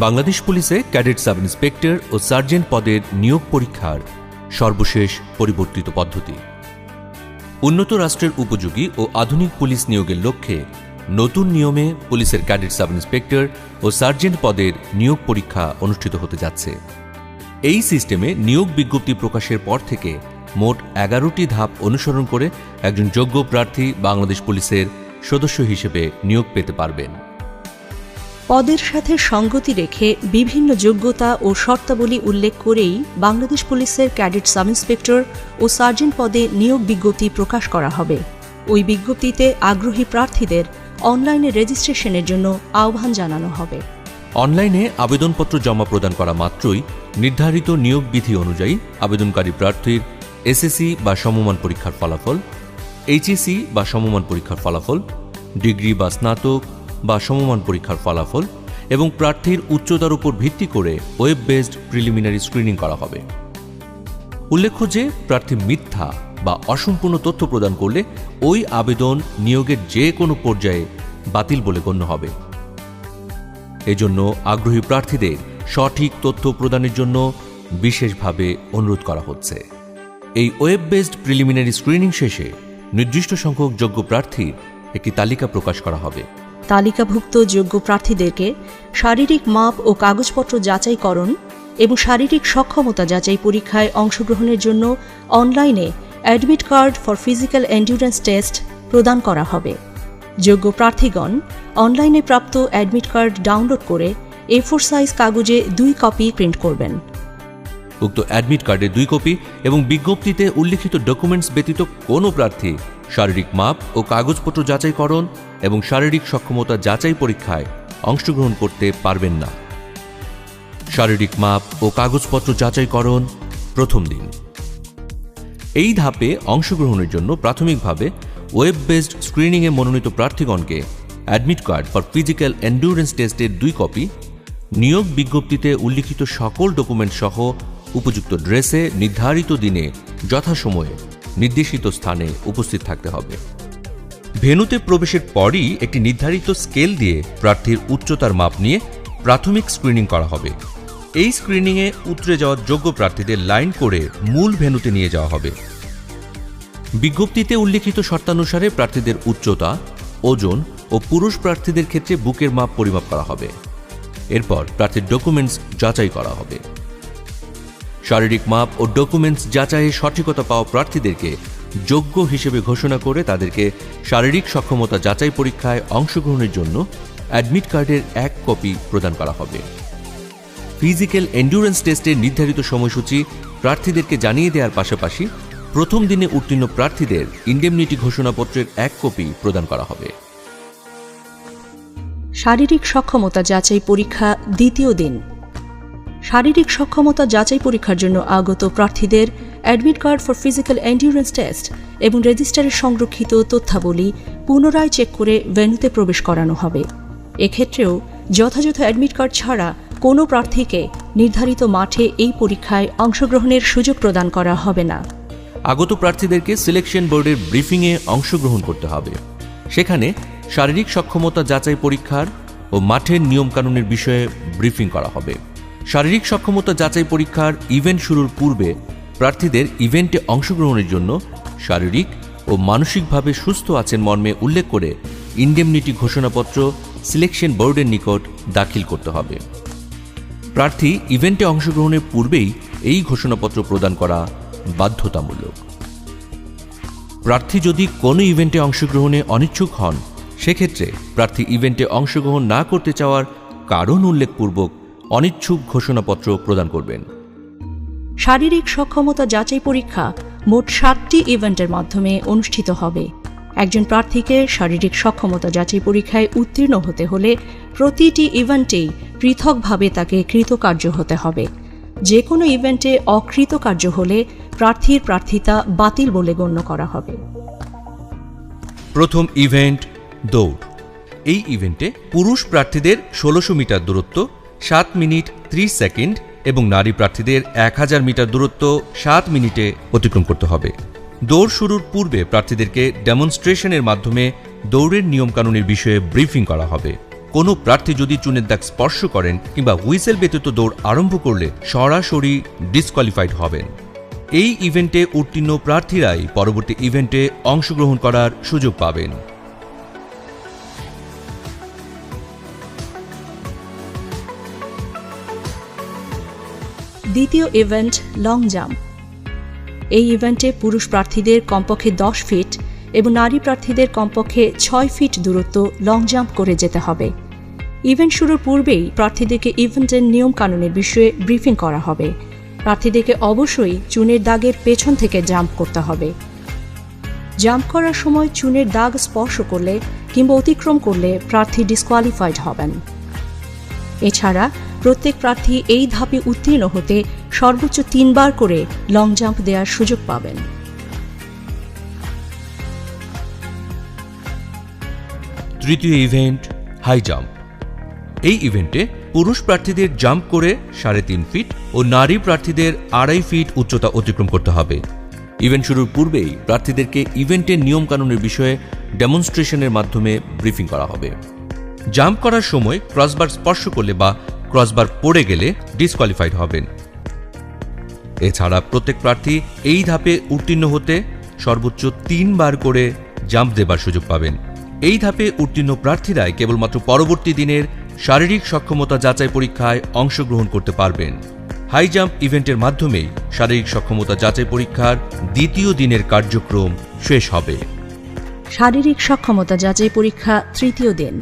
বাংলাদেশ পুলিশে cadet sub inspector ও sergeant পদের নিয়োগ পরীক্ষার সর্বশেষ পরিবর্তিত পদ্ধতি। উন্নত রাষ্ট্রের উপযোগী ও আধুনিক পুলিশ নিয়োগের লক্ষ্যে নতুন নিয়মে পুলিশের ক্যাডেট সাব ইন্সপেক্টর ও সার্জেন্ট পদের নিয়োগ পরীক্ষা অনুষ্ঠিত হতে যাচ্ছে। এই সিস্টেমে নিয়োগ বিজ্ঞপ্তি প্রকাশের পর থেকে মোট 11টি ধাপ অনুসরণ করে একজন যোগ্য প্রার্থী বাংলাদেশ পুলিশের সদস্য হিসেবে নিয়োগ পেতে পারবেন। পদের সাথে সঙ্গতি রেখে বিভিন্ন যোগ্যতা ও শর্তাবলী উল্লেখ করেই বাংলাদেশ পুলিশের ক্যাডেট সাব ইন্সপেক্টর ও সার্জেন্ট পদে নিয়োগ বিজ্ঞপ্তি প্রকাশ করা হবে। ওই বিজ্ঞপ্তিতে আগ্রহী প্রার্থীদের অনলাইনে রেজিস্ট্রেশনের জন্য আহ্বান জানানো হবে। অনলাইনে আবেদনপত্র জমা প্রদান করা মাত্রই নির্ধারিত নিয়োগ বিধি অনুযায়ী আবেদনকারী প্রার্থীর এসএসসি বা সমমান পরীক্ষার ফলাফল, এইচএসসি বা সমমান পরীক্ষার ফলাফল, ডিগ্রি বা স্নাতক বা সমমান পরীক্ষার ফলাফল এবং প্রার্থীর উচ্চতার উপর ভিত্তি করে ওয়েব বেসড প্রিলিমিনারি স্ক্রিনিং করা হবে। উল্লেখ্য যে প্রার্থী মিথ্যা বা অসম্পূর্ণ তথ্য প্রদান করলে ওই আবেদন নিয়োগের যে কোনো পর্যায়ে বাতিল বলে গণ্য হবে। এজন্য আগ্রহী প্রার্থীদের সঠিক তথ্য প্রদানের জন্য বিশেষভাবে অনুরোধ করা হচ্ছে। এই ওয়েব বেসড প্রিলিমিনারি স্ক্রিনিং শেষে নির্দিষ্ট সংখ্যক যোগ্য প্রার্থীর একটি তালিকা প্রকাশ করা হবে। তালিকাভুক্ত যোগ্য প্রার্থীদেরকে শারীরিক মাপ ও কাগজপত্র যাচাইকরণ এবং শারীরিক সক্ষমতা যাচাই পরীক্ষায় অংশগ্রহণের জন্য অনলাইনে admit card for physical endurance test প্রদান করা হবে। যোগ্য প্রার্থীগণ অনলাইনে প্রাপ্ত অ্যাডমিট কার্ড ডাউনলোড করে A4 সাইজ কাগজে 2 কপি প্রিন্ট করবেন। উক্ত অ্যাডমিট কার্ডের 2 কপি এবং বিজ্ঞপ্তিতে উল্লিখিত ডকুমেন্টস ব্যতীত কোনো প্রার্থী শারীরিক মাপ ও কাগজপত্র যাচাইকরণ এবং শারীরিক সক্ষমতা যাচাই পরীক্ষায় অংশগ্রহণ করতে পারবেন না। শারীরিক মাপ ও কাগজপত্র যাচাইকরণ প্রথম দিন। এই ধাপে অংশগ্রহণের জন্য প্রাথমিকভাবে ওয়েব বেসড স্ক্রিনিংয়ে মনোনীত প্রার্থীগণকে admit card for physical endurance টেস্টের 2 কপি, নিয়োগ বিজ্ঞপ্তিতে উল্লিখিত সকল ডকুমেন্ট সহ উপযুক্ত ড্রেসে নির্ধারিত দিনে যথাসময়ে নির্দেশিত স্থানে উপস্থিত থাকতে হবে। ভেন্যুতে প্রবেশের পরই একটি নির্ধারিত স্কেল দিয়ে প্রার্থীর উচ্চতার মাপ নিয়ে প্রাথমিক স্ক্রিনিং করা হবে। এই স্ক্রিনিংয়ে উতরে যাওয়া যোগ্য প্রার্থীদের লাইন করে মূল ভেন্যুতে নিয়ে যাওয়া হবে। বিজ্ঞপ্তিতে উল্লিখিত শর্তানুসারে প্রার্থীদের উচ্চতা, ওজন ও পুরুষ প্রার্থীদের ক্ষেত্রে বুকের মাপ পরিমাপ করা হবে। এরপর প্রার্থীর ডকুমেন্টস যাচাই করা হবে। শারীরিক মাপ ও ডকুমেন্টস যাচাইয়ে সঠিকতা পাওয়া প্রার্থীদেরকে যোগ্য হিসেবে ঘোষণা করে তাদেরকে শারীরিক সক্ষমতা যাচাই পরীক্ষায় অংশগ্রহণের জন্য অ্যাডমিট কার্ডের 1 কপি প্রদান করা হবে। ফিজিক্যাল এন্ডুরেন্স টেস্টের নির্ধারিত সময়সূচি প্রার্থীদেরকে জানিয়ে দেওয়ার পাশাপাশি প্রথম দিনে উত্তীর্ণ প্রার্থীদের ইন্ডেমনিটি ঘোষণাপত্রের 1 কপি প্রদান করা হবে। শারীরিক সক্ষমতা যাচাই পরীক্ষা দ্বিতীয় দিন। শারীরিক সক্ষমতা যাচাই পরীক্ষার জন্য আগত প্রার্থীদের admit card for physical endurance test এবং রেজিস্টারে সংরক্ষিত তথ্যাবলী পুনরায় চেক করে ভেন্যুতে প্রবেশ করানো হবে। এক্ষেত্রেও যথাযথ অ্যাডমিট কার্ড ছাড়া কোনো প্রার্থীকে নির্ধারিত মাঠে এই পরীক্ষায় অংশগ্রহণের সুযোগ প্রদান করা হবে না। আগত প্রার্থীদেরকে সিলেকশন বোর্ডের ব্রিফিংয়ে অংশগ্রহণ করতে হবে। সেখানে শারীরিক সক্ষমতা যাচাই পরীক্ষার ও মাঠের নিয়মকানুনের বিষয়ে ব্রিফিং করা হবে। শারীরিক সক্ষমতা যাচাই পরীক্ষার ইভেন্ট শুরুর পূর্বে প্রার্থীদের ইভেন্টে অংশগ্রহণের জন্য শারীরিক ও মানসিকভাবে সুস্থ আছেন মর্মে উল্লেখ করে ইন্ডেমনিটি ঘোষণাপত্র সিলেকশন বোর্ডের নিকট দাখিল করতে হবে। প্রার্থী ইভেন্টে অংশগ্রহণের পূর্বেই এই ঘোষণাপত্র প্রদান করা বাধ্যতামূলক। প্রার্থী যদি কোনো ইভেন্টে অংশগ্রহণে অনিচ্ছুক হন, সেক্ষেত্রে প্রার্থী ইভেন্টে অংশগ্রহণ না করতে চাওয়ার কারণ উল্লেখপূর্বক অনিচ্ছুক ঘোষণাপত্র প্রদান করবেন। শারীরিক সক্ষমতা যাচাই পরীক্ষা মোট 7টি ইভেন্টের মাধ্যমে অনুষ্ঠিত হবে। একজন প্রার্থীকে শারীরিক সক্ষমতা যাচাই পরীক্ষায় উত্তীর্ণ হতে হলে প্রতিটি ইভেন্টেই পৃথকভাবে তাকে কৃতকার্য হতে হবে। যে কোনো ইভেন্টে অকৃতকার্য হলে প্রার্থীর প্রার্থিতা বাতিল বলে গণ্য করা হবে। প্রথম ইভেন্ট দৌড়। এই ইভেন্টে পুরুষ প্রার্থীদের 1600 মিটার দূরত্ব 7 মিনিট 30 সেকেন্ড এবং নারী প্রার্থীদের 1000 মিটার দূরত্ব 7 মিনিটে অতিক্রম করতে হবে। দৌড় শুরুর পূর্বে প্রার্থীদেরকে ডেমনস্ট্রেশনের মাধ্যমে দৌড়ের নিয়মকানুনের বিষয়ে ব্রিফিং করা হবে। কোনো প্রার্থী যদি চুনের দাগ স্পর্শ করেন কিংবা হুইসেল ব্যতীত দৌড় আরম্ভ করলে সরাসরি ডিসকোয়ালিফাইড হবেন। এই ইভেন্টে উত্তীর্ণ প্রার্থীরাই পরবর্তী ইভেন্টে অংশগ্রহণ করার সুযোগ পাবেন। দ্বিতীয় ইভেন্ট লং জাম্প। এই ইভেন্টে পুরুষ প্রার্থীদের কমপক্ষে 10 ফিট এবং নারী প্রার্থীদের কমপক্ষে 6 ফিট দূরত্ব লং জাম্প করে যেতে হবে। ইভেন্ট শুরুর পূর্বেই প্রার্থীদেরকে ইভেন্টের নিয়ম কানুনের বিষয়ে ব্রিফিং করা হবে। প্রার্থীদেরকে অবশ্যই চুনের দাগের পেছন থেকে জাম্প করতে হবে। জাম্প করার সময় চুনের দাগ স্পর্শ করলে কিংবা অতিক্রম করলে প্রার্থী ডিসকোয়ালিফাইড হবেন। এছাড়া প্রত্যেক প্রার্থী এই ধাপে উত্তীর্ণ হতে সর্বোচ্চ 3 বার করে লং জাম্প দেওয়ার সুযোগ পাবেন। তৃতীয় ইভেন্ট হাই জাম্প। এই ইভেন্টে পুরুষ প্রার্থীদের জাম্প করে 3.5 ফিট ও নারী প্রার্থীদের 2.5 ফিট উচ্চতা অতিক্রম করতে হবে। ইভেন্ট শুরুর পূর্বেই প্রার্থীদেরকে ইভেন্টের নিয়মকানুনের বিষয়ে ডেমনস্ট্রেশনের মাধ্যমে ব্রিফিং করা হবে। জাম্প করার সময় ক্রসবার স্পর্শ করলে বা ক্রসবার পড়ে গেলে ডিসকোয়ালিফাইড হবেন। এছাড়া প্রত্যেক প্রার্থী এই ধাপে উত্তীর্ণ হতে সর্বোচ্চ 3 বার করে জাম্প দেবার সুযোগ পাবেন। এই ধাপে উত্তীর্ণ প্রার্থীরাই কেবলমাত্র পরবর্তী দিনের শারীরিক সক্ষমতা যাচাই পরীক্ষায় অংশগ্রহণ করতে পারবেন। হাই জাম্প ইভেন্টের মাধ্যমেই শারীরিক সক্ষমতা যাচাই পরীক্ষার দ্বিতীয় দিনের কার্যক্রম শেষ হবে। শারীরিক সক্ষমতা যাচাই পরীক্ষা তৃতীয় দিন।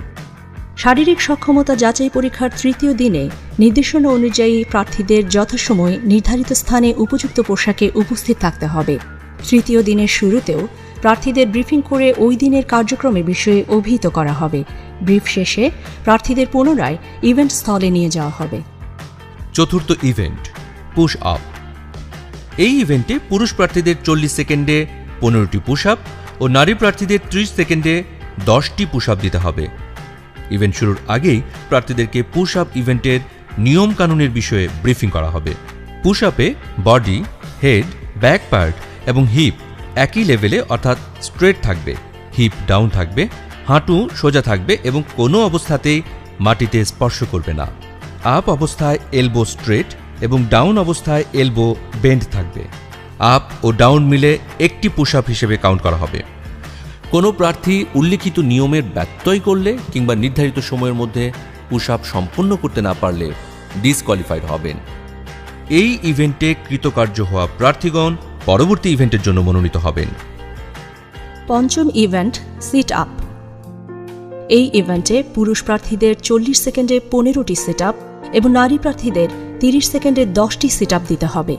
শারীরিক সক্ষমতা যাচাই পরীক্ষার তৃতীয় দিনে নির্দেশনা অনুযায়ী প্রার্থীদের যথাসময়ে নির্ধারিত স্থানে উপযুক্ত পোশাকে উপস্থিত থাকতে হবে। তৃতীয় দিনের শুরুতেও প্রার্থীদের ব্রিফিং করে ওই দিনের কার্যক্রমের বিষয়ে অভিহিত করা হবে। ব্রিফ শেষে প্রার্থীদের পুনরায় ইভেন্ট স্থলে নিয়ে যাওয়া হবে। চতুর্থ ইভেন্ট পুশ আপ। এই ইভেন্টে পুরুষ প্রার্থীদের 40 সেকেন্ডে 15টি পুশ আপ ও নারী প্রার্থীদের 30 সেকেন্ডে 10টি পুশ আপ দিতে হবে। ইভেন্ট শুরুর আগেই প্রার্থীদেরকে পুশ আপ ইভেন্টের নিয়ম কানুনের বিষয়ে ব্রিফিং করা হবে। পুশ আপে বডি, হেড, ব্যাক পার্ট এবং হিপ একই লেভেলে অর্থাৎ স্ট্রেট থাকবে, হিপ ডাউন থাকবে, হাঁটু সোজা থাকবে এবং কোনো অবস্থাতেই মাটিতে স্পর্শ করবে না। আপ অবস্থায় এলবো স্ট্রেট এবং ডাউন অবস্থায় এলবো বেন্ড থাকবে। আপ ও ডাউন মিলে একটি পুশ আপ হিসেবে কাউন্ট করা হবে। কোনো প্রার্থী উল্লিখিত নিয়মের ব্যত্যয় করলে কিংবা নির্ধারিত সময়ের মধ্যে পুশ আপ সম্পন্ন করতে না পারলে ডিসকোয়ালিফাইড হবেন। এই ইভেন্টে কৃতকার্য হওয়া প্রার্থীগণ পরবর্তী ইভেন্টের জন্য মনোনীত হবেন। পঞ্চম ইভেন্ট সিট আপ। এই ইভেন্টে পুরুষ প্রার্থীদের 40 সেকেন্ডে 15টি সিট আপ এবং নারী প্রার্থীদের 30 সেকেন্ডে 10টি সিট আপ দিতে হবে।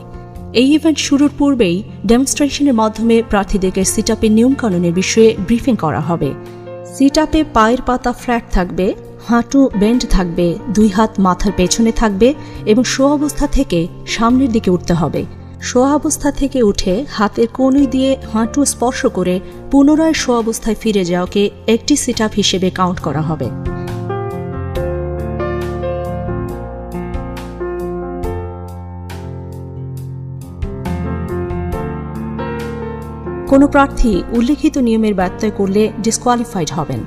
এই ইভেন্ট শুরুর পূর্বেই ডেমনস্ট্রেশনের মাধ্যমে প্রার্থীদেরকে সিট আপের নিয়মকানুনের বিষয়ে ব্রিফিং করা হবে। সিট আপে পায়ের পাতা ফ্ল্যাট থাকবে, হাঁটু বেন্ড থাকবে, 2 হাত মাথার পেছনে থাকবে এবং শো অবস্থা থেকে সামনের দিকে উঠতে হবে। শো অবস্থা থেকে উঠে হাতের কনুই দিয়ে হাঁটু স্পর্শ করে পুনরায় শো অবস্থায় ফিরে যাওয়াকে একটি সিট আপ হিসেবে কাউন্ট করা হবে। কোনো প্রার্থী উল্লিখিত নিয়মের ব্যত্যয় করলে ডিসকোয়ালিফাইড হবেন।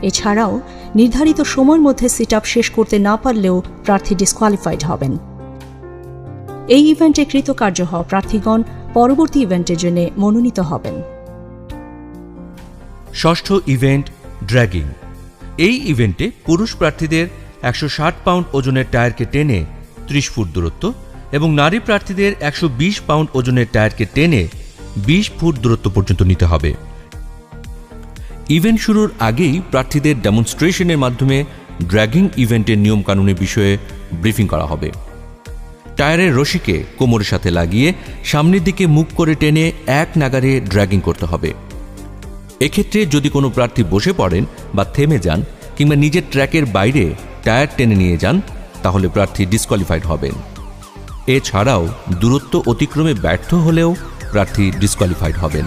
এছাড়াও নির্ধারিত সময়ের মধ্যে সিট আপ শেষ করতে না পারলেও প্রার্থী ডিসকোয়ালিফাইড হবেন। এই ইভেন্টে কৃতকার্য হওয়া প্রার্থীগণ পরবর্তী ইভেন্টের জন্য মনোনীত হবেন। ষষ্ঠ ইভেন্ট ড্র্যাগিং। এই ইভেন্টে পুরুষ প্রার্থীদের 160 পাউন্ড ওজনের টায়ারকে টেনে 30 ফুট দূরত্ব এবং নারী প্রার্থীদের 120 পাউন্ড ওজনের টায়ারকে টেনে 20 ফুট দূরত্ব পর্যন্ত নিতে হবে। ইভেন্ট শুরুর আগেই প্রার্থীদের ডেমনস্ট্রেশনের মাধ্যমে ড্র্যাগিং ইভেন্টের নিয়মকানুনের বিষয়ে ব্রিফিং করা হবে। টায়ারের রশিকে কোমরের সাথে লাগিয়ে সামনের দিকে মুখ করে টেনে এক নাগারে ড্র্যাগিং করতে হবে। এক্ষেত্রে যদি কোনো প্রার্থী বসে পড়েন বা থেমে যান কিংবা নিজের ট্র্যাকের বাইরে টায়ার টেনে নিয়ে যান তাহলে প্রার্থী ডিসকোয়ালিফাইড হবেন। এছাড়াও দূরত্ব অতিক্রমে ব্যর্থ হলেও প্রার্থী ডিসকোয়ালিফাইড হবেন।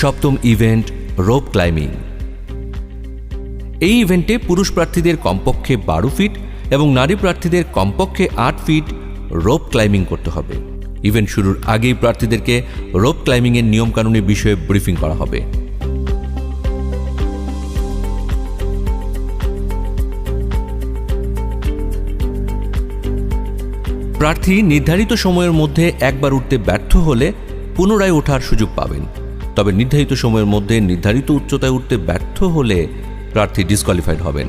সপ্তম ইভেন্ট রোপ ক্লাইম্বিং। এই ইভেন্টে পুরুষ প্রার্থীদের কমপক্ষে 12 ফিট এবং নারী প্রার্থীদের কমপক্ষে 8 ফিট রোপ ক্লাইম্বিং করতে হবে। ইভেন্ট শুরুর আগেই প্রার্থীদেরকে রোপ ক্লাইম্বিংয়ের নিয়মকানুনের বিষয়ে ব্রিফিং করা হবে। প্রার্থী নির্ধারিত সময়ের মধ্যে একবার উঠতে ব্যর্থ হলে পুনরায় ওঠার সুযোগ পাবেন। তবে নির্ধারিত সময়ের মধ্যে নির্ধারিত উচ্চতায় উঠতে ব্যর্থ হলে প্রার্থী ডিসকোয়ালিফাইড হবেন।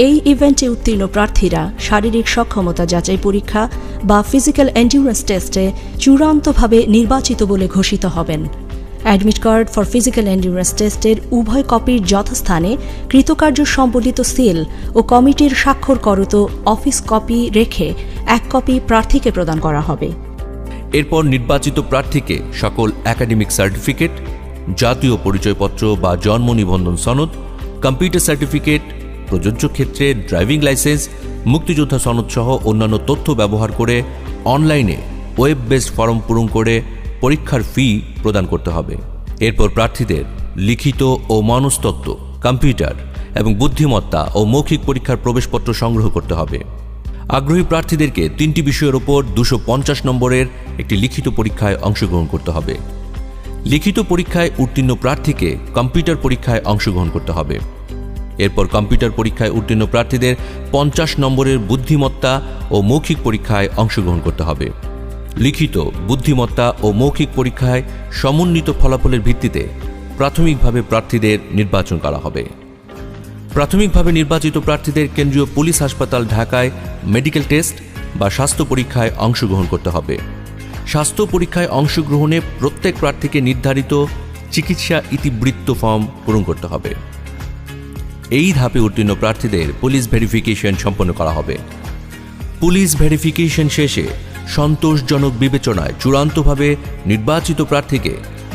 এই ইভেন্টে উত্তীর্ণ প্রার্থীরা শারীরিক সক্ষমতা যাচাই পরীক্ষা বা ফিজিক্যাল এন্ডিউরেন্স টেস্টে চূড়ান্তভাবে নির্বাচিত বলে ঘোষিত হবেন। Admit card for physical endurance টেস্টের উভয় কপির যথাস্থানে কৃতকার্য সম্বলিত সিল ও কমিটির স্বাক্ষরকরত অফিস কপি রেখে এক কপি প্রার্থীকে প্রদান করা হবে। এরপর নির্বাচিত প্রার্থীকে সকল একাডেমিক সার্টিফিকেট, জাতীয় পরিচয়পত্র বা জন্ম নিবন্ধন সনদ, কম্পিউটার সার্টিফিকেট, প্রযোজ্য ক্ষেত্রে ড্রাইভিং লাইসেন্স, মুক্তিযোদ্ধা সনদ সহ অন্যান্য তথ্য ব্যবহার করে অনলাইনে ওয়েব বেসড ফর্ম পূরণ করে পরীক্ষার ফি প্রদান করতে হবে। এরপর প্রার্থীদের লিখিত ও মনস্তত্ত্ব, কম্পিউটার এবং বুদ্ধিমত্তা ও মৌখিক পরীক্ষার প্রবেশপত্র সংগ্রহ করতে হবে। আগ্রহী প্রার্থীদেরকে 3টি বিষয়ের ওপর 250 নম্বরের একটি লিখিত পরীক্ষায় অংশগ্রহণ করতে হবে। লিখিত পরীক্ষায় উত্তীর্ণ প্রার্থীকে কম্পিউটার পরীক্ষায় অংশগ্রহণ করতে হবে। এরপর কম্পিউটার পরীক্ষায় উত্তীর্ণ প্রার্থীদের 50 নম্বরের বুদ্ধিমত্তা ও মৌখিক পরীক্ষায় অংশগ্রহণ করতে হবে। লিখিত, বুদ্ধিমত্তা ও মৌখিক পরীক্ষায় সমন্বিত ফলাফলের ভিত্তিতে প্রাথমিকভাবে প্রার্থীদের নির্বাচন করা হবে। প্রাথমিকভাবে নির্বাচিত প্রার্থীদের কেন্দ্রীয় পুলিশ হাসপাতাল ঢাকায় মেডিকেল টেস্ট বা স্বাস্থ্য পরীক্ষায় অংশগ্রহণ করতে হবে। স্বাস্থ্য পরীক্ষায় অংশগ্রহণে প্রত্যেক প্রার্থীকে নির্ধারিত চিকিৎসা ইতিবৃত্ত ফর্ম পূরণ করতে হবে। এই ধাপে উত্তীর্ণ প্রার্থীদের পুলিশ ভেরিফিকেশন সম্পন্ন করা হবে। পুলিশ ভেরিফিকেশন শেষে সন্তোষজনক বিবেচনায় চূড়ান্তভাবে নির্বাচিত প্রার্থীকে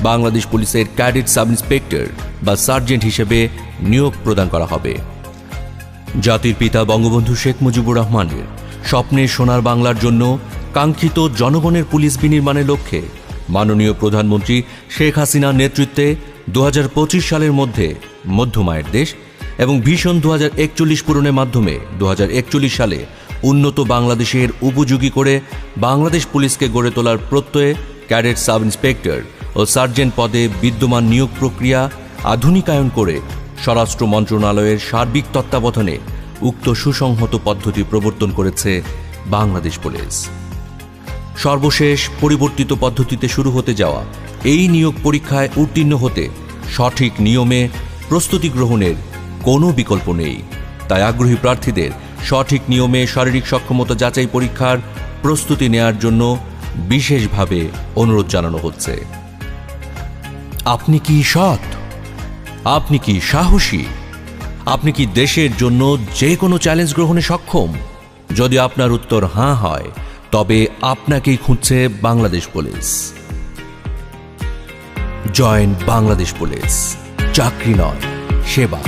বাংলাদেশ পুলিশের ক্যাডেট সাব ইন্সপেক্টর বা সার্জেন্ট হিসেবে নিয়োগ প্রদান করা হবে। জাতির পিতা বঙ্গবন্ধু শেখ মুজিবুর রহমানের স্বপ্নের সোনার বাংলার জন্য কাঙ্ক্ষিত জনগণের পুলিশ বিনির্মাণের লক্ষ্যে মাননীয় প্রধানমন্ত্রী শেখ হাসিনার নেতৃত্বে 2025 সালের মধ্যে মধ্যমায়ের দেশ এবং ভিশন 2041 পূরণের মাধ্যমে 2041 সালে উন্নত বাংলাদেশের উপযোগী করে বাংলাদেশ পুলিশকে গড়ে তোলার প্রত্যয়ে ক্যাডেট সাব ইন্সপেক্টর ও সার্জেন্ট পদে বিদ্যমান নিয়োগ প্রক্রিয়া আধুনিকায়ন করে স্বরাষ্ট্র মন্ত্রণালয়ের সার্বিক তত্ত্বাবধানে উক্ত সুসংহত পদ্ধতি প্রবর্তন করেছে বাংলাদেশ পুলিশ। সর্বশেষ পরিবর্তিত পদ্ধতিতে শুরু হতে যাওয়া এই নিয়োগ পরীক্ষায় উত্তীর্ণ হতে সঠিক নিয়মে প্রস্তুতি গ্রহণের কোনো বিকল্প নেই। তাই আগ্রহী প্রার্থীদের সঠিক নিয়মে শারীরিক সক্ষমতা যাচাই পরীক্ষার প্রস্তুতি নেয়ার জন্য বিশেষভাবে অনুরোধ জানানো হচ্ছে। আপনি কি সৎ? আপনি কি সাহসী? আপনি কি দেশের জন্য যে কোনো চ্যালেঞ্জ গ্রহণে সক্ষম? যদি আপনার উত্তর হ্যাঁ হয়, তবে আপনাকেই খুঁজছে Bangladesh police. Join Bangladesh police. চাকরি নয়, সেবা।